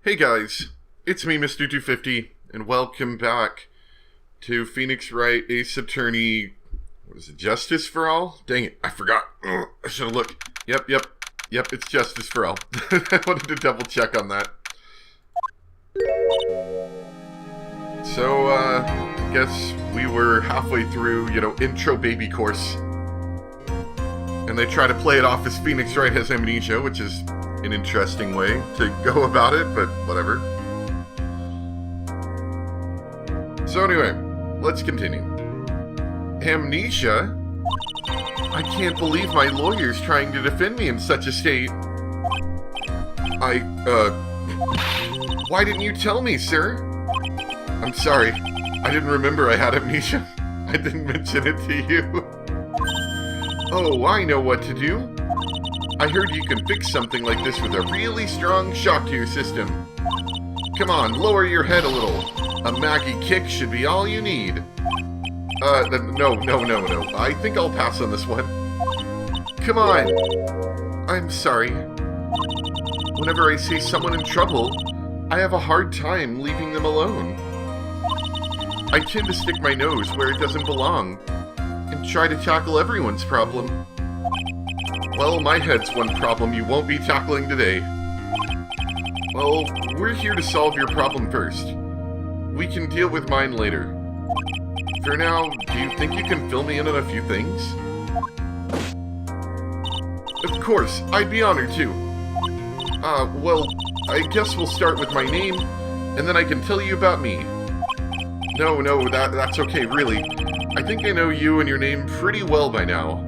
Hey guys, it's me, Mr. 250, and welcome back to Phoenix Wright Ace Attorney, what is it, Justice for All? Dang it, I forgot. Ugh, I should have looked. Yep, it's Justice for All. I wanted to double check on that. So, I guess we were halfway through, intro baby course. And they try to play it off as Phoenix Wright has amnesia, which is an interesting way to go about it, but whatever. So anyway, let's continue. Amnesia? I can't believe my lawyer's trying to defend me in such a state. Why didn't you tell me, sir? I'm sorry. I didn't remember I had amnesia. I didn't mention it to you. Oh, I know what to do. I heard you can fix something like this with a really strong shock to your system. Come on, lower your head a little. A Maggie kick should be all you need. No. I think I'll pass on this one. Come on. I'm sorry. Whenever I see someone in trouble, I have a hard time leaving them alone. I tend to stick my nose where it doesn't belong and try to tackle everyone's problem. Well, my head's one problem you won't be tackling today. Well, we're here to solve your problem first. We can deal with mine later. For now, do you think you can fill me in on a few things? Of course, I'd be honored to. Well, I guess we'll start with my name, and then I can tell you about me. No, that's okay, really. I think I know you and your name pretty well by now.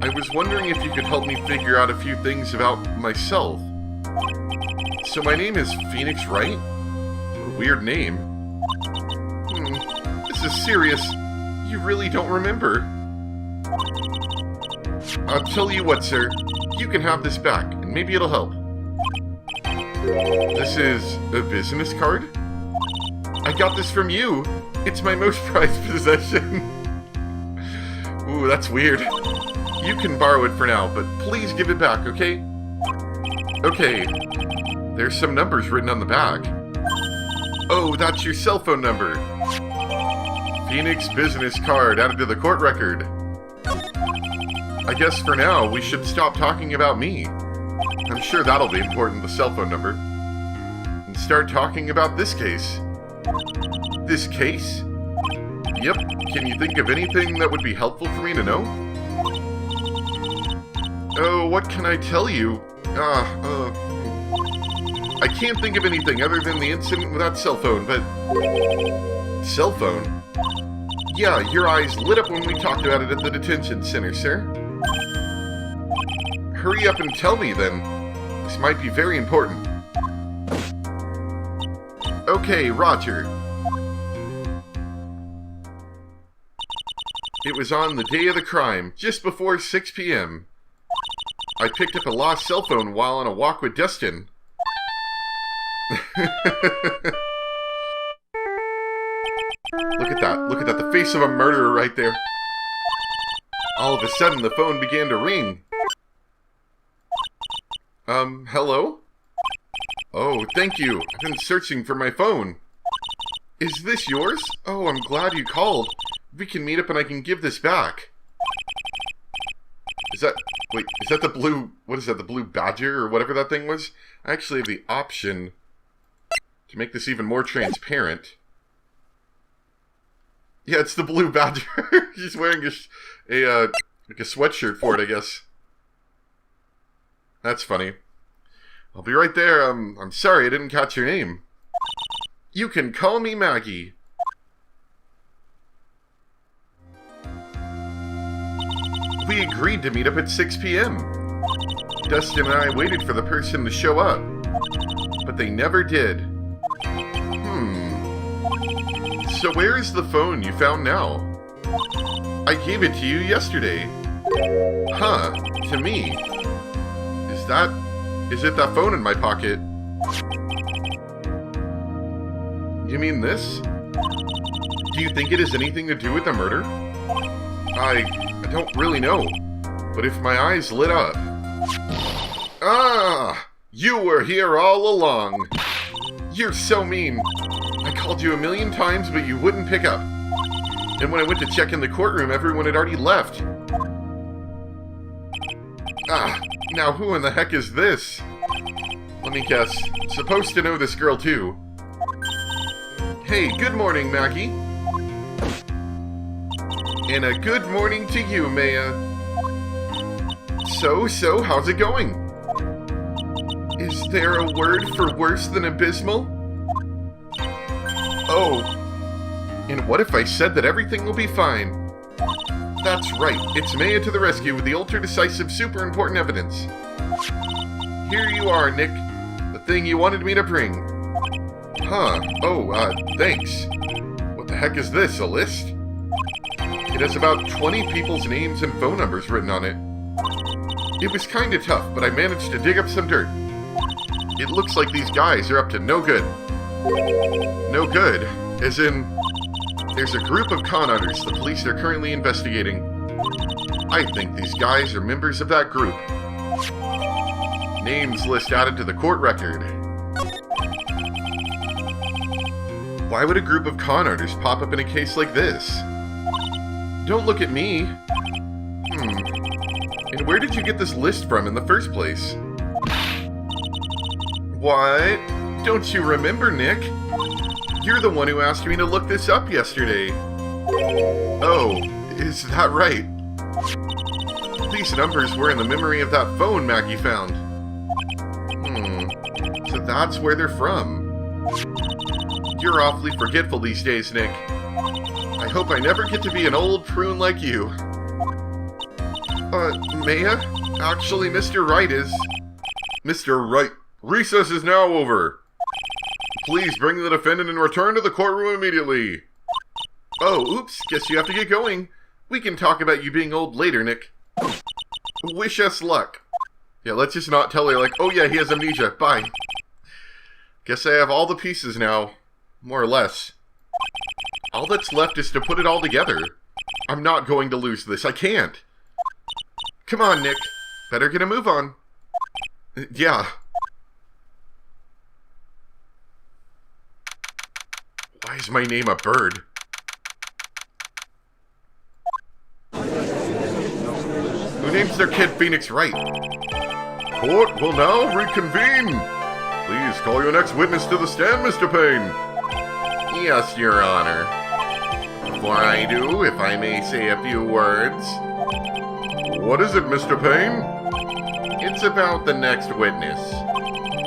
I was wondering if you could help me figure out a few things about myself. So my name is Phoenix Wright? What a weird name. This is serious. You really don't remember. I'll tell you what, sir. You can have this back, and maybe it'll help. This is a business card? I got this from you. It's my most prized possession. Ooh, that's weird. You can borrow it for now, but please give it back, okay? Okay. There's some numbers written on the back. Oh, that's your cell phone number. Phoenix business card added to the court record. I guess for now, we should stop talking about me. I'm sure that'll be important, the cell phone number. And start talking about this case. This case? Yep. Can you think of anything that would be helpful for me to know? Oh, what can I tell you? I can't think of anything other than the incident with that cell phone, but... Cell phone? Yeah, your eyes lit up when we talked about it at the detention center, sir. Hurry up and tell me, then. This might be very important. Okay, Roger. It was on the day of the crime, just before 6 p.m. I picked up a lost cell phone while on a walk with Dustin. Look at that, the face of a murderer right there. All of a sudden, the phone began to ring. Hello? Oh, thank you. I've been searching for my phone. Is this yours? Oh, I'm glad you called. We can meet up and I can give this back. Is that the blue, what is that, the blue badger or whatever that thing was? I actually have the option to make this even more transparent. Yeah, it's the blue badger. She's wearing a sweatshirt for it, I guess. That's funny. I'll be right there. I'm sorry I didn't catch your name. You can call me Maggie. We agreed to meet up at 6 p.m. Dustin and I waited for the person to show up, but they never did. So where is the phone you found now? I gave it to you yesterday. Huh, to me. Is it that phone in my pocket? You mean this? Do you think it has anything to do with the murder? I don't really know, but if my eyes lit up... Ah! You were here all along. You're so mean. I called you a million times, but you wouldn't pick up. And when I went to check in the courtroom, everyone had already left. Ah, now who in the heck is this? Let me guess. Supposed to know this girl too. Hey, good morning, Maggie. And a good morning to you, Maya. So, how's it going? Is there a word for worse than abysmal? Oh, and what if I said that everything will be fine? That's right, it's Maya to the rescue with the ultra-decisive, super-important evidence. Here you are, Nick. The thing you wanted me to bring. Huh, thanks. What the heck is this, a list? It has about 20 people's names and phone numbers written on it. It was kinda tough, but I managed to dig up some dirt. It looks like these guys are up to no good. No good? As in, there's a group of con artists the police are currently investigating. I think these guys are members of that group. Names list added to the court record. Why would a group of con artists pop up in a case like this? Don't look at me. And where did you get this list from in the first place? What? Don't you remember, Nick? You're the one who asked me to look this up yesterday. Oh, is that right? These numbers were in the memory of that phone Maggie found. So that's where they're from. You're awfully forgetful these days, Nick. I hope I never get to be an old prune like you. Maya? Actually, Mr. Wright is... Mr. Wright, recess is now over. Please bring the defendant and return to the courtroom immediately. Oh, oops, guess you have to get going. We can talk about you being old later, Nick. Wish us luck. Yeah, let's just not tell her, like, oh yeah, he has amnesia, bye. Guess I have all the pieces now. More or less. All that's left is to put it all together. I'm not going to lose this, I can't. Come on, Nick. Better get a move on. Yeah. Why is my name a bird? Who names their kid Phoenix Wright? Court will now reconvene. Please call your next witness to the stand, Mr. Payne. Yes, Your Honor. Before I do, if I may say a few words. What is it, Mr. Payne? It's about the next witness.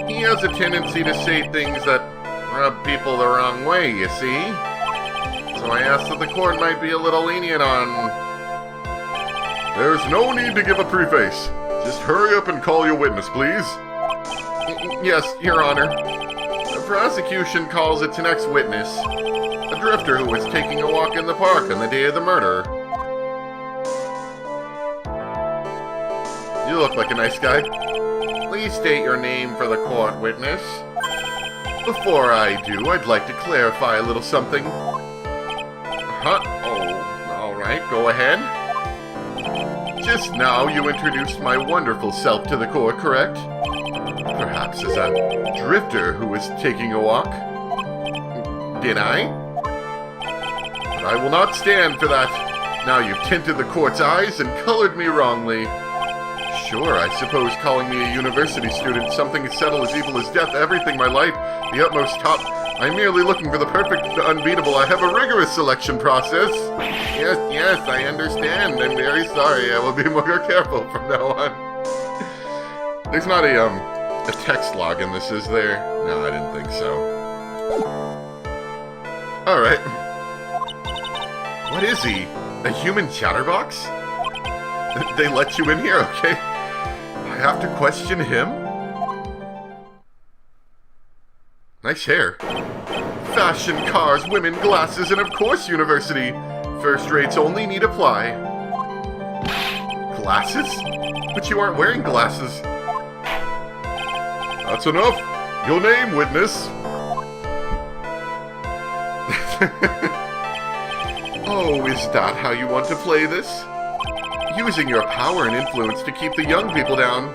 He has a tendency to say things that rub people the wrong way, you see? So I asked that the court might be a little lenient on... There's no need to give a preface. Just hurry up and call your witness, please. Yes, Your Honor. The prosecution calls its next witness a drifter who was taking a walk in the park on the day of the murder. You look like a nice guy. Please state your name for the court, witness. Before I do, I'd like to clarify a little something. Huh? Oh, alright, go ahead. Just now you introduced my wonderful self to the court, correct? Perhaps as a drifter who was taking a walk? Did I? But I will not stand for that. Now you've tinted the court's eyes and colored me wrongly. Sure, I suppose calling me a university student, something as subtle as evil as death, everything my life, the utmost top. I'm merely looking for the perfect, the unbeatable. I have a rigorous selection process. Yes, I understand. I'm very sorry. I will be more careful from now on. There's not a text log in this, is there? No, I didn't think so. Alright. What is he? A human chatterbox? They let you in here, okay? I have to question him? Nice hair. Fashion, cars, women, glasses, and of course university. First rates only need apply. Glasses? But you aren't wearing glasses. That's enough. Your name, witness. Oh, is that how you want to play this? Using your power and influence to keep the young people down.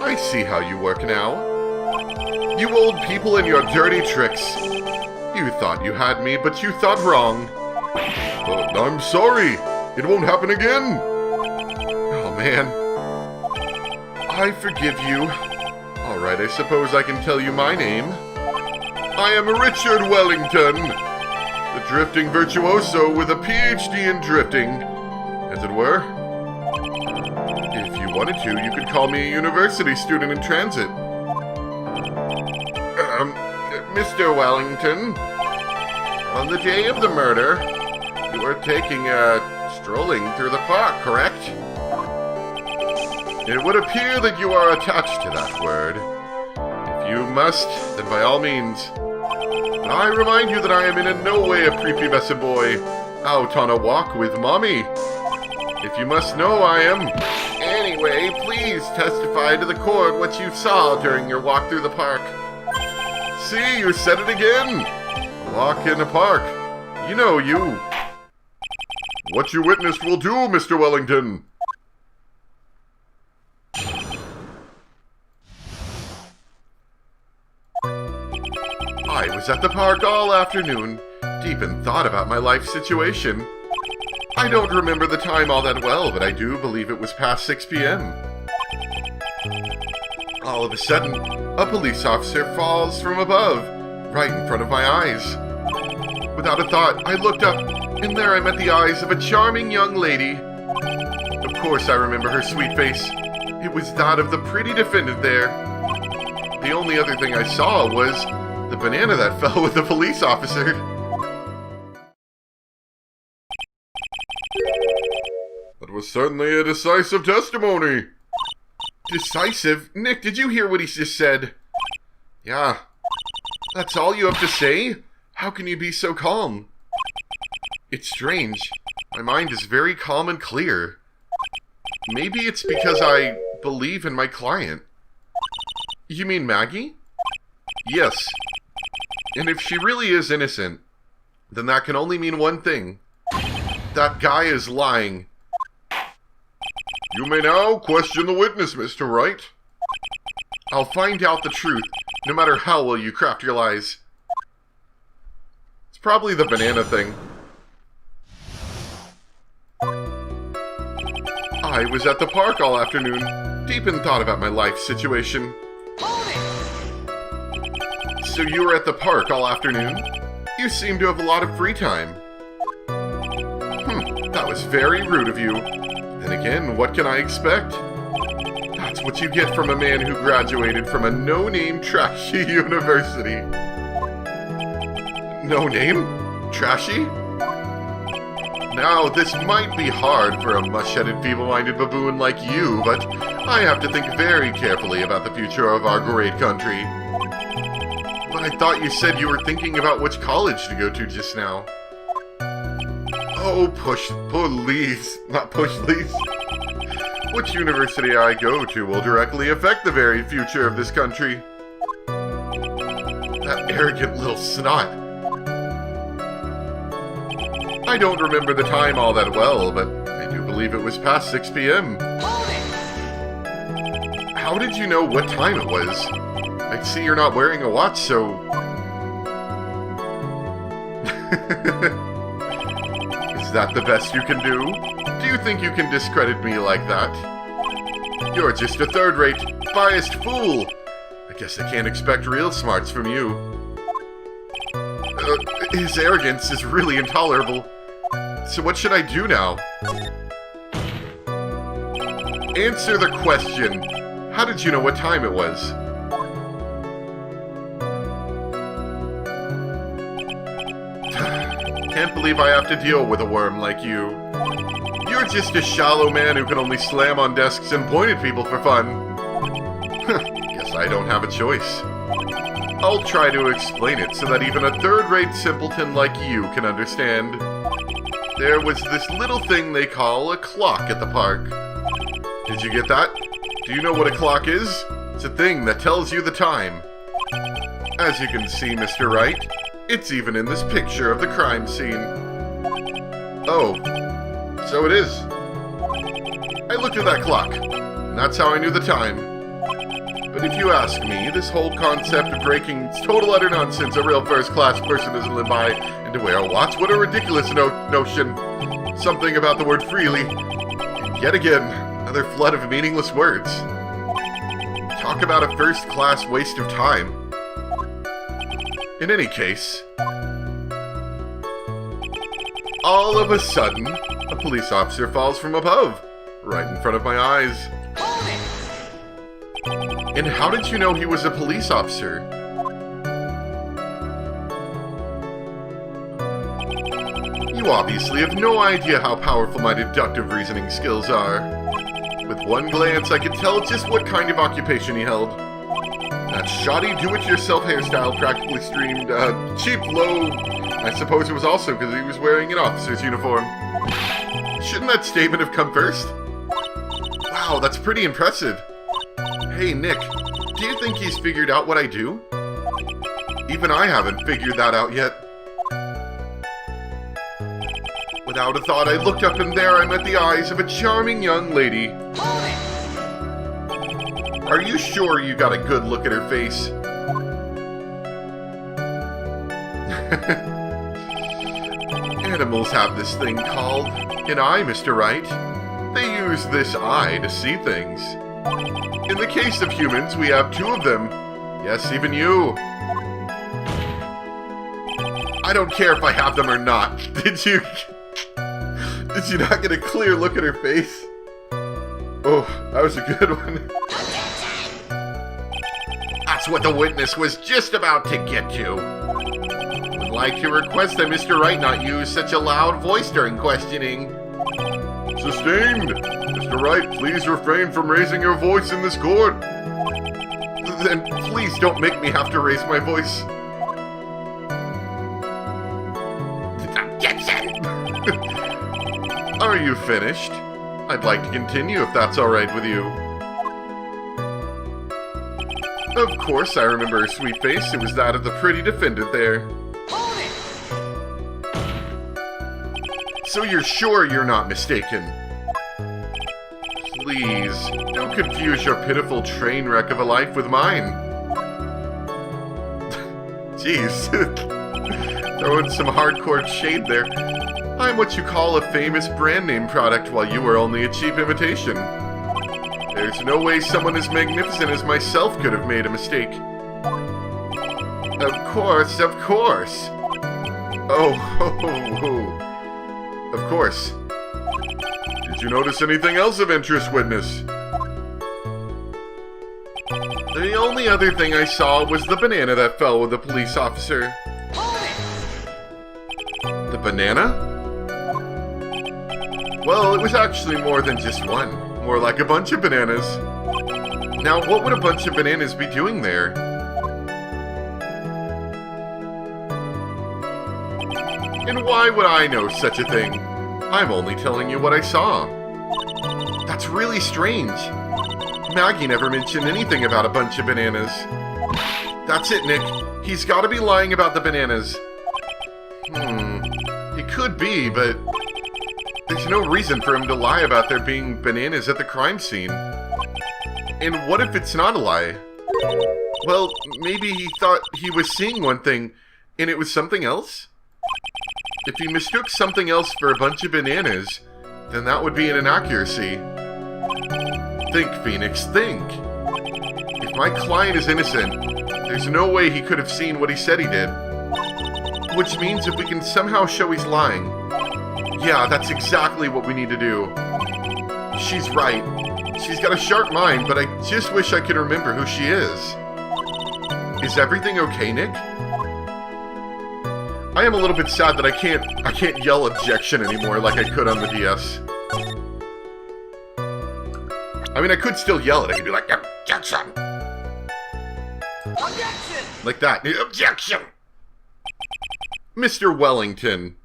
I see how you work now. You old people and your dirty tricks. You thought you had me, but you thought wrong. I'm sorry. It won't happen again. Oh, man. I forgive you. All right, I suppose I can tell you my name. I am Richard Wellington, the drifting virtuoso with a PhD in drifting, as it were. If you wanted to, you could call me a university student in transit. Mr. Wellington, on the day of the murder, you were strolling through the park, correct? It would appear that you are attached to that word. If you must, then by all means. I remind you that I am in no way a prepubescent boy, out on a walk with Mommy. If you must know, I am... Anyway, please testify to the court what you saw during your walk through the park. See, you said it again. Walk in a park. You know you. What you witnessed will do, Mr. Wellington. I was at the park all afternoon, deep in thought about my life situation. I don't remember the time all that well, but I do believe it was past 6 p.m. All of a sudden, a police officer falls from above, right in front of my eyes. Without a thought, I looked up, and there I met the eyes of a charming young lady. Of course I remember her sweet face. It was that of the pretty defendant there. The only other thing I saw was the banana that fell with the police officer. That was certainly a decisive testimony. Decisive? Nick, did you hear what he just said? Yeah. That's all you have to say? How can you be so calm? It's strange. My mind is very calm and clear. Maybe it's because I believe in my client. You mean Maggie? Yes. And if she really is innocent, then that can only mean one thing. That guy is lying. You may now question the witness, Mr. Wright. I'll find out the truth, no matter how well you craft your lies. It's probably the banana thing. I was at the park all afternoon, deep in thought about my life situation. So you were at the park all afternoon? You seem to have a lot of free time. That was very rude of you. Then again, what can I expect? That's what you get from a man who graduated from a no-name trashy university. No name? Trashy? Now, this might be hard for a mush-headed, feeble-minded baboon like you, but I have to think very carefully about the future of our great country. But I thought you said you were thinking about which college to go to just now. Oh, please. Which university I go to will directly affect the very future of this country. That arrogant little snot. I don't remember the time all that well, but I do believe it was past 6 p.m. How did you know what time it was? I see you're not wearing a watch, so... Is that the best you can do? Do you think you can discredit me like that? You're just a third-rate, biased fool. I guess I can't expect real smarts from you. His arrogance is really intolerable. So what should I do now? Answer the question. How did you know what time it was? Can't believe I have to deal with a worm like you. You're just a shallow man who can only slam on desks and point at people for fun. Guess I don't have a choice. I'll try to explain it so that even a third-rate simpleton like you can understand. There was this little thing they call a clock at the park. Did you get that? Do you know what a clock is? It's a thing that tells you the time. As you can see, Mr. Wright, it's even in this picture of the crime scene. Oh, so it is. I looked at that clock, and that's how I knew the time. But if you ask me, this whole concept of breaking is total utter nonsense. A real first-class person doesn't live by and to wear a watch. What a ridiculous notion. Something about the word freely. And yet again, another flood of meaningless words. Talk about a first-class waste of time. In any case, all of a sudden, a police officer falls from above, right in front of my eyes. And how did you know he was a police officer? You obviously have no idea how powerful my deductive reasoning skills are. With one glance, I could tell just what kind of occupation he held. That shoddy do-it-yourself hairstyle practically streamed, cheap, low... I suppose it was also because he was wearing an officer's uniform. Shouldn't that statement have come first? Wow, that's pretty impressive. Hey, Nick, do you think he's figured out what I do? Even I haven't figured that out yet. Without a thought, I looked up and there I met the eyes of a charming young lady. Are you sure you got a good look at her face? Animals have this thing called an eye, Mr. Wright. They use this eye to see things. In the case of humans, we have two of them. Yes, even you. I don't care if I have them or not. Did you not get a clear look at her face? Oh, that was a good one. That's what the witness was just about to get to. I'd like to request that Mr. Wright not use such a loud voice during questioning. Sustained! Mr. Wright, please refrain from raising your voice in this court. Then please don't make me have to raise my voice. Objection! Are you finished? I'd like to continue if that's alright with you. Of course, I remember her sweet face. It was that of the pretty defendant there. So you're sure you're not mistaken? Please, don't confuse your pitiful train wreck of a life with mine. Jeez. Throwing some hardcore shade there. I'm what you call a famous brand name product while you were only a cheap imitation. There's no way someone as magnificent as myself could have made a mistake. Of course, of course. Oh, ho, ho, ho. Of course. Did you notice anything else of interest, witness? The only other thing I saw was the banana that fell with the police officer. The banana? Well, it was actually more than just one. More like a bunch of bananas. Now, what would a bunch of bananas be doing there? And why would I know such a thing? I'm only telling you what I saw. That's really strange. Maggie never mentioned anything about a bunch of bananas. That's it, Nick. He's got to be lying about the bananas. He could be, but there's no reason for him to lie about there being bananas at the crime scene. And what if it's not a lie? Well, maybe he thought he was seeing one thing, and it was something else? If he mistook something else for a bunch of bananas, then that would be an inaccuracy. Think, Phoenix, think. If my client is innocent, there's no way he could have seen what he said he did. Which means if we can somehow show he's lying, yeah, that's exactly what we need to do. She's right. She's got a sharp mind, but I just wish I could remember who she is. Is everything okay, Nick? I am a little bit sad that I can't yell objection anymore like I could on the DS. I mean, I could still yell it. I could be like, objection! Objection! Like that. Objection! Mr. Wellington,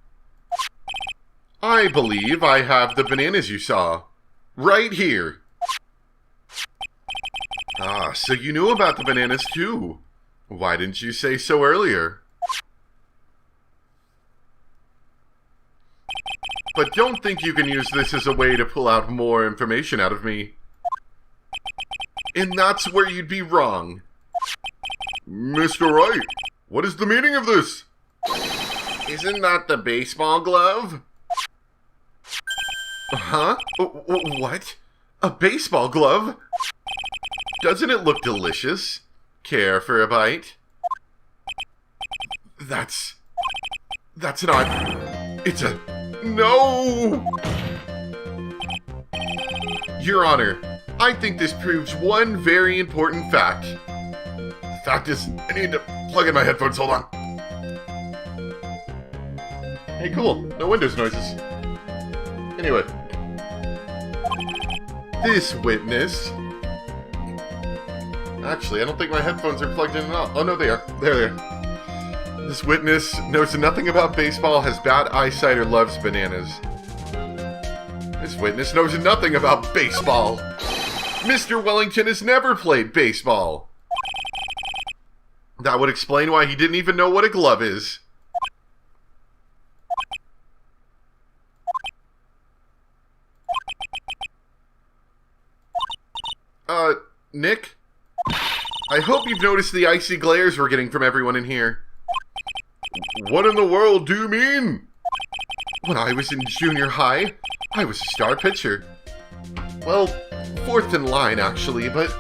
I believe I have the bananas you saw. Right here. Ah, so you knew about the bananas too. Why didn't you say so earlier? But don't think you can use this as a way to pull out more information out of me. And that's where you'd be wrong. Mr. Wright, what is the meaning of this? Isn't that the baseball glove? Huh? What? A baseball glove? Doesn't it look delicious? Care for a bite? That's not... It's a... No! Your Honor, I think this proves one very important fact. The fact is, I need to plug in my headphones. Hold on. Hey, cool. No Windows noises. Anyway. This witness... Actually, I don't think my headphones are plugged in at all. Oh, no, they are. There they are. This witness knows nothing about baseball, has bad eyesight, or loves bananas. This witness knows nothing about baseball. Mr. Wellington has never played baseball. That would explain why he didn't even know what a glove is. Nick? I hope you've noticed the icy glares we're getting from everyone in here. What in the world do you mean? When I was in junior high, I was a star pitcher. Well, fourth in line, actually, but...